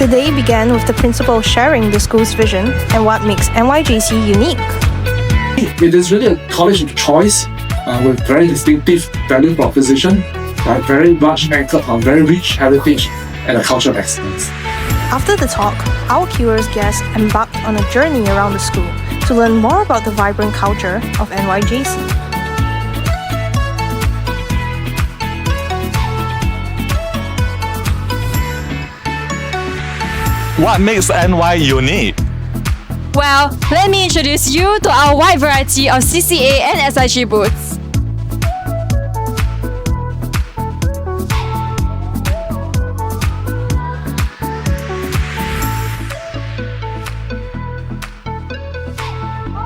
The day began with the principal sharing the school's vision and what makes NYJC unique. It is really a college of choice with very distinctive value proposition, very much anchored on very rich heritage and a culture of excellence. After the talk, our curious guests embarked on a journey around the school to learn more about the vibrant culture of NYJC. What makes NY unique? Well, let me introduce you to our wide variety of CCA and SIG booths.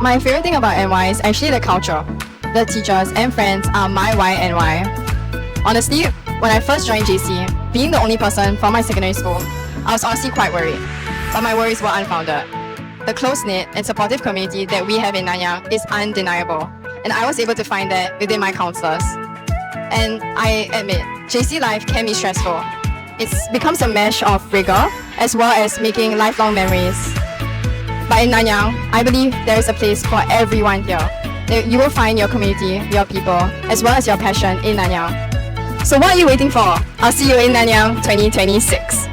My favorite thing about NY is actually the culture. The teachers and friends are my why NY. Honestly, when I first joined JC, being the only person from my secondary school, I was honestly quite worried. But my worries were unfounded. The close-knit and supportive community that we have in Nanyang is undeniable, and I was able to find that within my counselors. And I admit, JC life can be stressful. It becomes a mesh of rigor as well as making lifelong memories. But in Nanyang, I believe there is a place for everyone here. You will find your community, your people, as well as your passion in Nanyang. So what are you waiting for? I'll see you in Nanyang 2026.